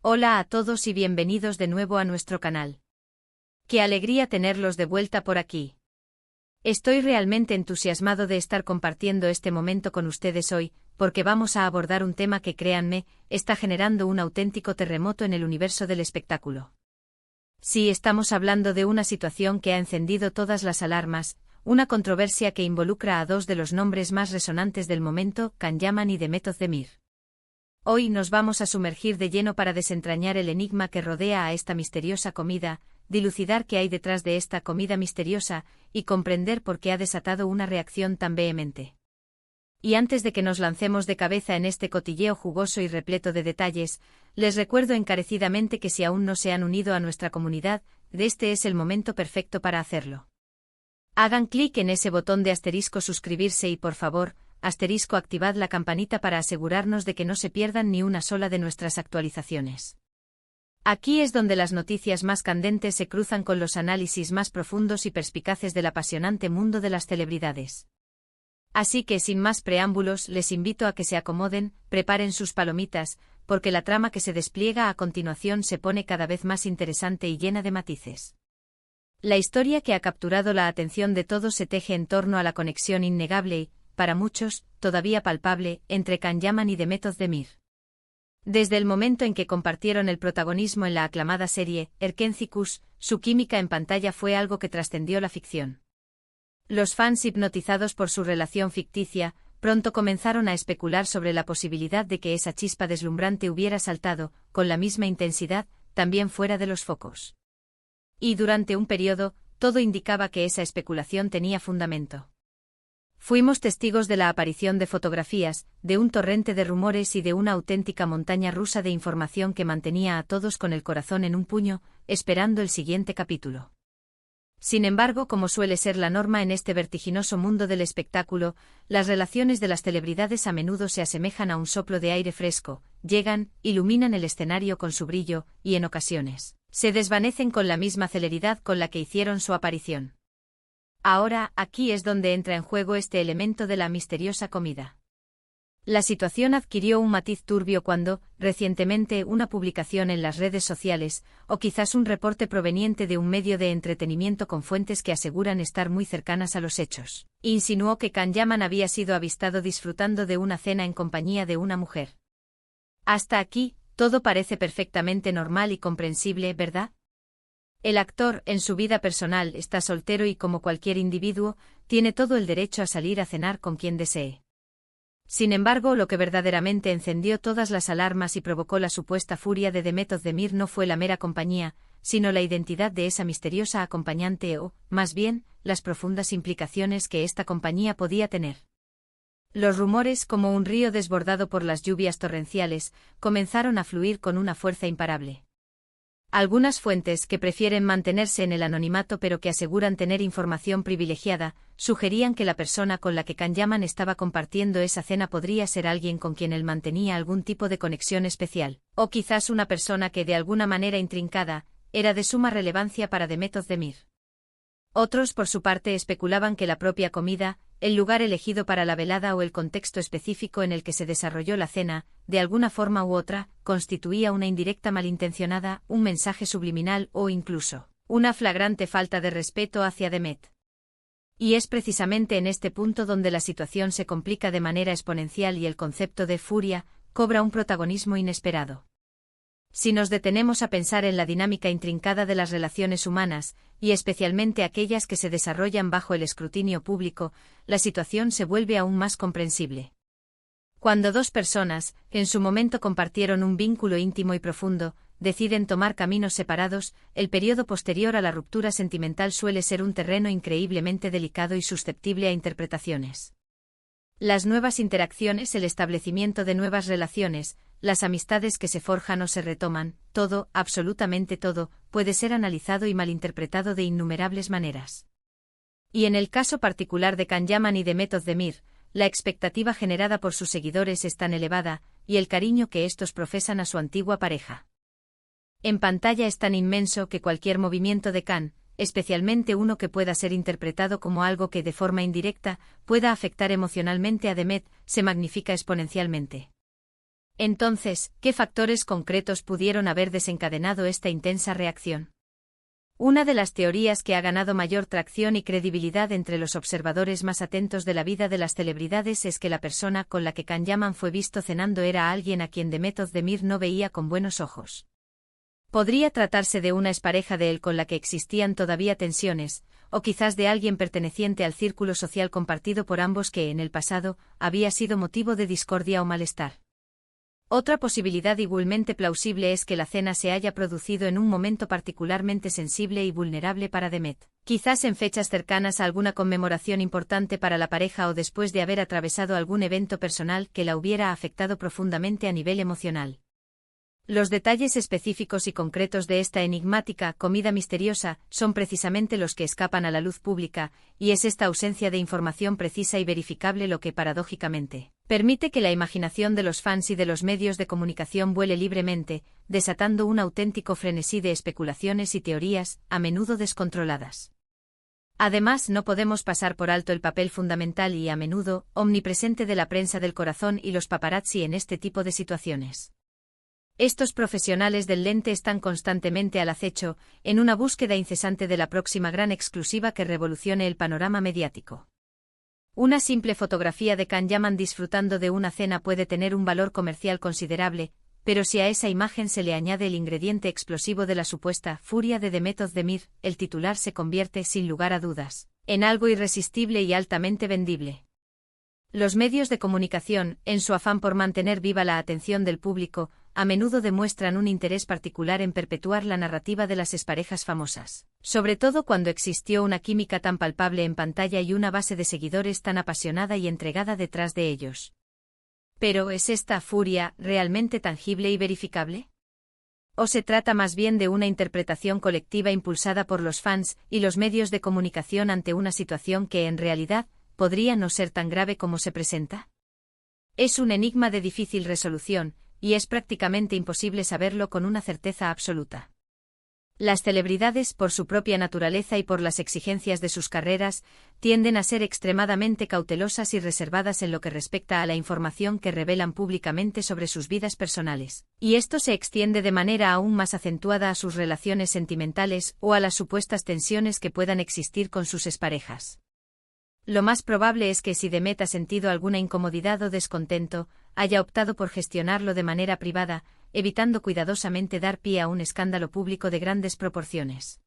Hola a todos y bienvenidos de nuevo a nuestro canal. Qué alegría tenerlos de vuelta por aquí. Estoy realmente entusiasmado de estar compartiendo este momento con ustedes hoy, porque vamos a abordar un tema que, créanme, está generando un auténtico terremoto en el universo del espectáculo. Sí, estamos hablando de una situación que ha encendido todas las alarmas, una controversia que involucra a dos de los nombres más resonantes del momento, Can Yaman y Demet Özdemir. Hoy nos vamos a sumergir de lleno para desentrañar el enigma que rodea a esta misteriosa comida, dilucidar qué hay detrás de esta comida misteriosa, y comprender por qué ha desatado una reacción tan vehemente. Y antes de que nos lancemos de cabeza en este cotilleo jugoso y repleto de detalles, les recuerdo encarecidamente que si aún no se han unido a nuestra comunidad, este es el momento perfecto para hacerlo. Hagan clic en ese botón de asterisco suscribirse y por favor, activad la campanita para asegurarnos de que no se pierdan ni una sola de nuestras actualizaciones. Aquí es donde las noticias más candentes se cruzan con los análisis más profundos y perspicaces del apasionante mundo de las celebridades. Así que sin más preámbulos les invito a que se acomoden, preparen sus palomitas, porque la trama que se despliega a continuación se pone cada vez más interesante y llena de matices. La historia que ha capturado la atención de todos se teje en torno a la conexión innegable y, para muchos, todavía palpable, entre Can Yaman y Demet Özdemir. Desde el momento en que compartieron el protagonismo en la aclamada serie Erkenci, su química en pantalla fue algo que trascendió la ficción. Los fans, hipnotizados por su relación ficticia, pronto comenzaron a especular sobre la posibilidad de que esa chispa deslumbrante hubiera saltado, con la misma intensidad, también fuera de los focos. Y durante un periodo, todo indicaba que esa especulación tenía fundamento. Fuimos testigos de la aparición de fotografías, de un torrente de rumores y de una auténtica montaña rusa de información que mantenía a todos con el corazón en un puño, esperando el siguiente capítulo. Sin embargo, como suele ser la norma en este vertiginoso mundo del espectáculo, las relaciones de las celebridades a menudo se asemejan a un soplo de aire fresco, llegan, iluminan el escenario con su brillo, y en ocasiones, se desvanecen con la misma celeridad con la que hicieron su aparición. Ahora, aquí es donde entra en juego este elemento de la misteriosa comida. La situación adquirió un matiz turbio cuando, recientemente, una publicación en las redes sociales, o quizás un reporte proveniente de un medio de entretenimiento con fuentes que aseguran estar muy cercanas a los hechos, insinuó que Can Yaman había sido avistado disfrutando de una cena en compañía de una mujer. Hasta aquí, todo parece perfectamente normal y comprensible, ¿verdad? El actor, en su vida personal, está soltero y como cualquier individuo, tiene todo el derecho a salir a cenar con quien desee. Sin embargo, lo que verdaderamente encendió todas las alarmas y provocó la supuesta furia de Demet Özdemir no fue la mera compañía, sino la identidad de esa misteriosa acompañante o, más bien, las profundas implicaciones que esta compañía podía tener. Los rumores, como un río desbordado por las lluvias torrenciales, comenzaron a fluir con una fuerza imparable. Algunas fuentes, que prefieren mantenerse en el anonimato pero que aseguran tener información privilegiada, sugerían que la persona con la que Can Yaman estaba compartiendo esa cena podría ser alguien con quien él mantenía algún tipo de conexión especial, o quizás una persona que de alguna manera intrincada, era de suma relevancia para Demet Özdemir. Otros, por su parte, especulaban que la propia comida, el lugar elegido para la velada o el contexto específico en el que se desarrolló la cena, de alguna forma u otra, constituía una indirecta malintencionada, un mensaje subliminal o incluso, una flagrante falta de respeto hacia Demet. Y es precisamente en este punto donde la situación se complica de manera exponencial y el concepto de furia cobra un protagonismo inesperado. Si nos detenemos a pensar en la dinámica intrincada de las relaciones humanas, y especialmente aquellas que se desarrollan bajo el escrutinio público, la situación se vuelve aún más comprensible. Cuando dos personas, que en su momento compartieron un vínculo íntimo y profundo, deciden tomar caminos separados, el periodo posterior a la ruptura sentimental suele ser un terreno increíblemente delicado y susceptible a interpretaciones. Las nuevas interacciones, el establecimiento de nuevas relaciones, las amistades que se forjan o se retoman, todo, absolutamente todo, puede ser analizado y malinterpretado de innumerables maneras. Y en el caso particular de Can Yaman y Demet Özdemir, la expectativa generada por sus seguidores es tan elevada, y el cariño que estos profesan a su antigua pareja en pantalla es tan inmenso que cualquier movimiento de Can, especialmente uno que pueda ser interpretado como algo que de forma indirecta pueda afectar emocionalmente a Demet, se magnifica exponencialmente. Entonces, ¿qué factores concretos pudieron haber desencadenado esta intensa reacción? Una de las teorías que ha ganado mayor tracción y credibilidad entre los observadores más atentos de la vida de las celebridades es que la persona con la que Can Yaman fue visto cenando era alguien a quien Demet Özdemir no veía con buenos ojos. Podría tratarse de una expareja de él con la que existían todavía tensiones, o quizás de alguien perteneciente al círculo social compartido por ambos que en el pasado había sido motivo de discordia o malestar. Otra posibilidad igualmente plausible es que la cena se haya producido en un momento particularmente sensible y vulnerable para Demet, quizás en fechas cercanas a alguna conmemoración importante para la pareja o después de haber atravesado algún evento personal que la hubiera afectado profundamente a nivel emocional. Los detalles específicos y concretos de esta enigmática comida misteriosa son precisamente los que escapan a la luz pública, y es esta ausencia de información precisa y verificable lo que, paradójicamente, permite que la imaginación de los fans y de los medios de comunicación vuele libremente, desatando un auténtico frenesí de especulaciones y teorías, a menudo descontroladas. Además, no podemos pasar por alto el papel fundamental y, a menudo, omnipresente de la prensa del corazón y los paparazzi en este tipo de situaciones. Estos profesionales del lente están constantemente al acecho, en una búsqueda incesante de la próxima gran exclusiva que revolucione el panorama mediático. Una simple fotografía de Can Yaman disfrutando de una cena puede tener un valor comercial considerable, pero si a esa imagen se le añade el ingrediente explosivo de la supuesta furia de Demet Özdemir, el titular se convierte, sin lugar a dudas, en algo irresistible y altamente vendible. Los medios de comunicación, en su afán por mantener viva la atención del público, a menudo demuestran un interés particular en perpetuar la narrativa de las exparejas famosas, sobre todo cuando existió una química tan palpable en pantalla y una base de seguidores tan apasionada y entregada detrás de ellos. Pero, ¿es esta furia realmente tangible y verificable? ¿O se trata más bien de una interpretación colectiva impulsada por los fans y los medios de comunicación ante una situación que, en realidad, podría no ser tan grave como se presenta? Es un enigma de difícil resolución, y es prácticamente imposible saberlo con una certeza absoluta. Las celebridades, por su propia naturaleza y por las exigencias de sus carreras, tienden a ser extremadamente cautelosas y reservadas en lo que respecta a la información que revelan públicamente sobre sus vidas personales, y esto se extiende de manera aún más acentuada a sus relaciones sentimentales o a las supuestas tensiones que puedan existir con sus exparejas. Lo más probable es que si Demet ha sentido alguna incomodidad o descontento, haya optado por gestionarlo de manera privada, evitando cuidadosamente dar pie a un escándalo público de grandes proporciones.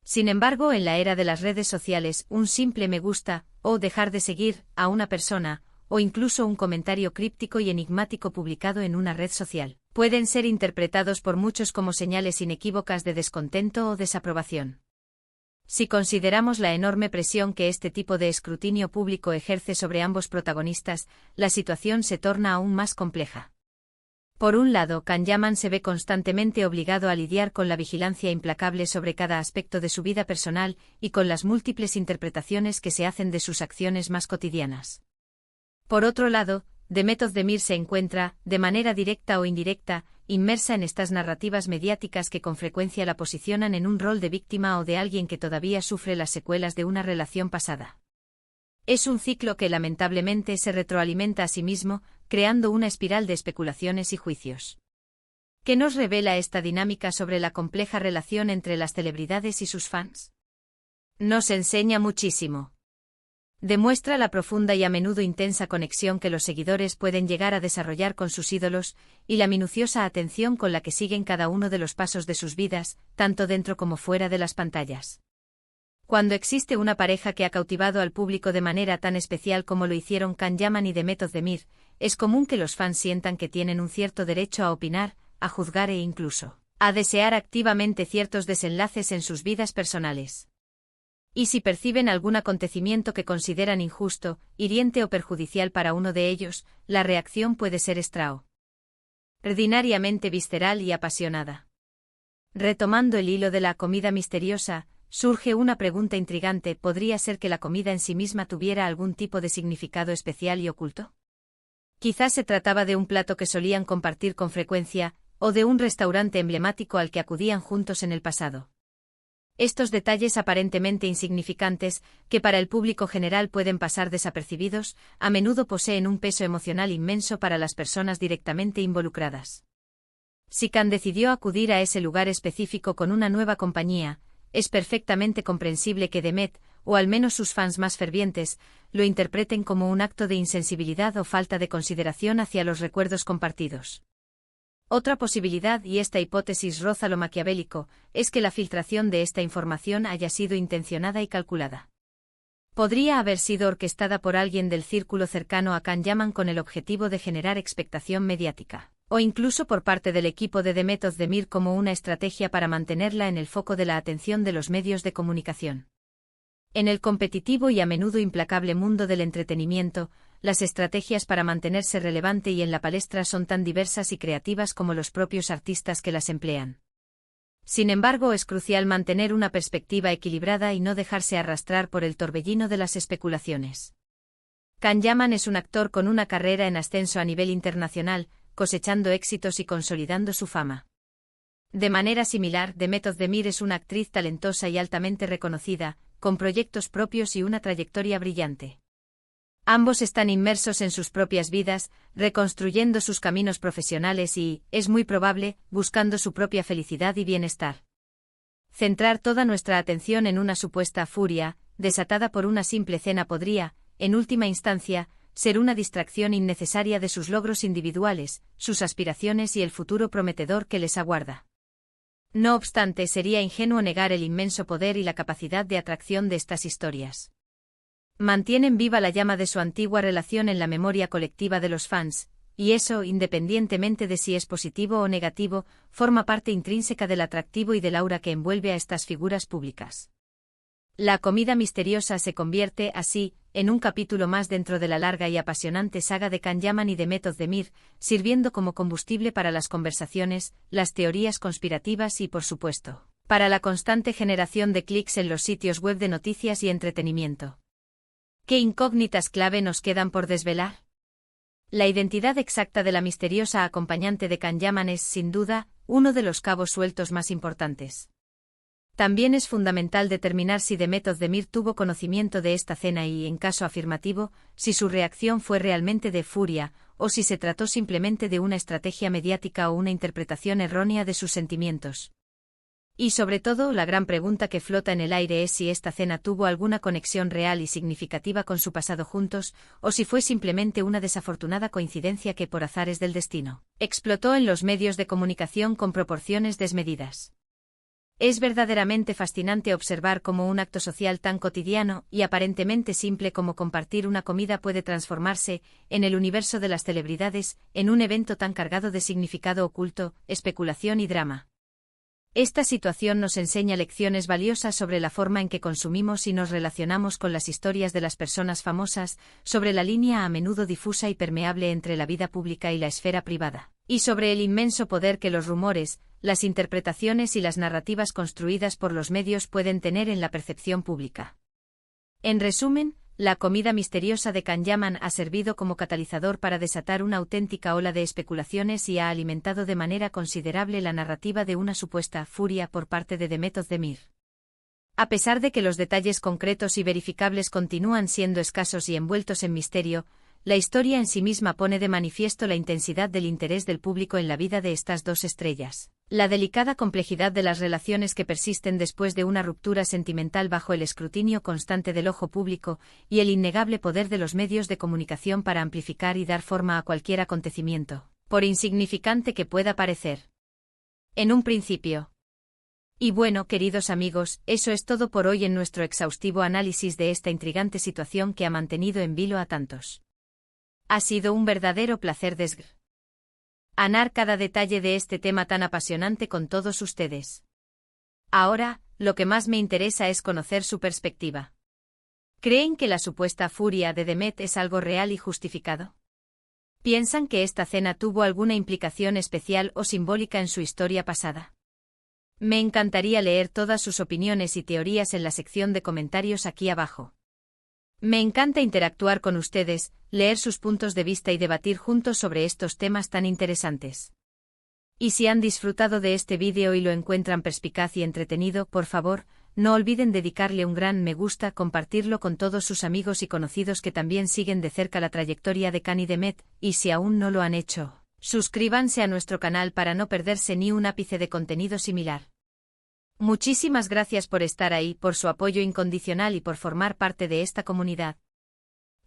Sin embargo, en la era de las redes sociales, un simple me gusta, o dejar de seguir a una persona, o incluso un comentario críptico y enigmático publicado en una red social, pueden ser interpretados por muchos como señales inequívocas de descontento o desaprobación. Si consideramos la enorme presión que este tipo de escrutinio público ejerce sobre ambos protagonistas, la situación se torna aún más compleja. Por un lado, Can Yaman se ve constantemente obligado a lidiar con la vigilancia implacable sobre cada aspecto de su vida personal y con las múltiples interpretaciones que se hacen de sus acciones más cotidianas. Por otro lado, Demet Özdemir se encuentra, de manera directa o indirecta, inmersa en estas narrativas mediáticas que con frecuencia la posicionan en un rol de víctima o de alguien que todavía sufre las secuelas de una relación pasada. Es un ciclo que lamentablemente se retroalimenta a sí mismo, creando una espiral de especulaciones y juicios. ¿Qué nos revela esta dinámica sobre la compleja relación entre las celebridades y sus fans? Nos enseña muchísimo. Demuestra la profunda y a menudo intensa conexión que los seguidores pueden llegar a desarrollar con sus ídolos, y la minuciosa atención con la que siguen cada uno de los pasos de sus vidas, tanto dentro como fuera de las pantallas. Cuando existe una pareja que ha cautivado al público de manera tan especial como lo hicieron Can Yaman y Demet Özdemir, es común que los fans sientan que tienen un cierto derecho a opinar, a juzgar e incluso a desear activamente ciertos desenlaces en sus vidas personales. Y si perciben algún acontecimiento que consideran injusto, hiriente o perjudicial para uno de ellos, la reacción puede ser extraordinariamente visceral y apasionada. Retomando el hilo de la comida misteriosa, surge una pregunta intrigante: ¿podría ser que la comida en sí misma tuviera algún tipo de significado especial y oculto? Quizás se trataba de un plato que solían compartir con frecuencia, o de un restaurante emblemático al que acudían juntos en el pasado. Estos detalles aparentemente insignificantes, que para el público general pueden pasar desapercibidos, a menudo poseen un peso emocional inmenso para las personas directamente involucradas. Si Khan decidió acudir a ese lugar específico con una nueva compañía, es perfectamente comprensible que Demet, o al menos sus fans más fervientes, lo interpreten como un acto de insensibilidad o falta de consideración hacia los recuerdos compartidos. Otra posibilidad, y esta hipótesis roza lo maquiavélico, es que la filtración de esta información haya sido intencionada y calculada. Podría haber sido orquestada por alguien del círculo cercano a Khan Yaman con el objetivo de generar expectación mediática, o incluso por parte del equipo de Demet Özdemir como una estrategia para mantenerla en el foco de la atención de los medios de comunicación. En el competitivo y a menudo implacable mundo del entretenimiento, las estrategias para mantenerse relevante y en la palestra son tan diversas y creativas como los propios artistas que las emplean. Sin embargo, es crucial mantener una perspectiva equilibrada y no dejarse arrastrar por el torbellino de las especulaciones. Khan Yaman es un actor con una carrera en ascenso a nivel internacional, cosechando éxitos y consolidando su fama. De manera similar, Demet Özdemir es una actriz talentosa y altamente reconocida, con proyectos propios y una trayectoria brillante. Ambos están inmersos en sus propias vidas, reconstruyendo sus caminos profesionales y, es muy probable, buscando su propia felicidad y bienestar. Centrar toda nuestra atención en una supuesta furia, desatada por una simple cena podría, en última instancia, ser una distracción innecesaria de sus logros individuales, sus aspiraciones y el futuro prometedor que les aguarda. No obstante, sería ingenuo negar el inmenso poder y la capacidad de atracción de estas historias. Mantienen viva la llama de su antigua relación en la memoria colectiva de los fans, y eso, independientemente de si es positivo o negativo, forma parte intrínseca del atractivo y del aura que envuelve a estas figuras públicas. La comida misteriosa se convierte, así, en un capítulo más dentro de la larga y apasionante saga de Khan Yaman y Demet Özdemir, sirviendo como combustible para las conversaciones, las teorías conspirativas y, por supuesto, para la constante generación de clics en los sitios web de noticias y entretenimiento. ¿Qué incógnitas clave nos quedan por desvelar? La identidad exacta de la misteriosa acompañante de Khan Yaman es, sin duda, uno de los cabos sueltos más importantes. También es fundamental determinar si Demet Özdemir tuvo conocimiento de esta cena y, en caso afirmativo, si su reacción fue realmente de furia, o si se trató simplemente de una estrategia mediática o una interpretación errónea de sus sentimientos. Y sobre todo, la gran pregunta que flota en el aire es si esta cena tuvo alguna conexión real y significativa con su pasado juntos, o si fue simplemente una desafortunada coincidencia que, por azares del destino, explotó en los medios de comunicación con proporciones desmedidas. Es verdaderamente fascinante observar cómo un acto social tan cotidiano y aparentemente simple como compartir una comida puede transformarse, en el universo de las celebridades, en un evento tan cargado de significado oculto, especulación y drama. Esta situación nos enseña lecciones valiosas sobre la forma en que consumimos y nos relacionamos con las historias de las personas famosas, sobre la línea a menudo difusa y permeable entre la vida pública y la esfera privada, y sobre el inmenso poder que los rumores, las interpretaciones y las narrativas construidas por los medios pueden tener en la percepción pública. En resumen, la comida misteriosa de Khan Yaman ha servido como catalizador para desatar una auténtica ola de especulaciones y ha alimentado de manera considerable la narrativa de una supuesta furia por parte de Demet Özdemir. A pesar de que los detalles concretos y verificables continúan siendo escasos y envueltos en misterio, la historia en sí misma pone de manifiesto la intensidad del interés del público en la vida de estas dos estrellas, la delicada complejidad de las relaciones que persisten después de una ruptura sentimental bajo el escrutinio constante del ojo público, y el innegable poder de los medios de comunicación para amplificar y dar forma a cualquier acontecimiento, por insignificante que pueda parecer. En un principio. Y bueno, queridos amigos, eso es todo por hoy en nuestro exhaustivo análisis de esta intrigante situación que ha mantenido en vilo a tantos. Ha sido un verdadero placer desgranar cada detalle de este tema tan apasionante con todos ustedes. Ahora, lo que más me interesa es conocer su perspectiva. ¿Creen que la supuesta furia de Demet es algo real y justificado? ¿Piensan que esta cena tuvo alguna implicación especial o simbólica en su historia pasada? Me encantaría leer todas sus opiniones y teorías en la sección de comentarios aquí abajo. Me encanta interactuar con ustedes, leer sus puntos de vista y debatir juntos sobre estos temas tan interesantes. Y si han disfrutado de este vídeo y lo encuentran perspicaz y entretenido, por favor, no olviden dedicarle un gran me gusta, compartirlo con todos sus amigos y conocidos que también siguen de cerca la trayectoria de Cani Demet, y si aún no lo han hecho, suscríbanse a nuestro canal para no perderse ni un ápice de contenido similar. Muchísimas gracias por estar ahí, por su apoyo incondicional y por formar parte de esta comunidad.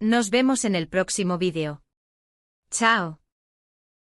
Nos vemos en el próximo vídeo. ¡Chao!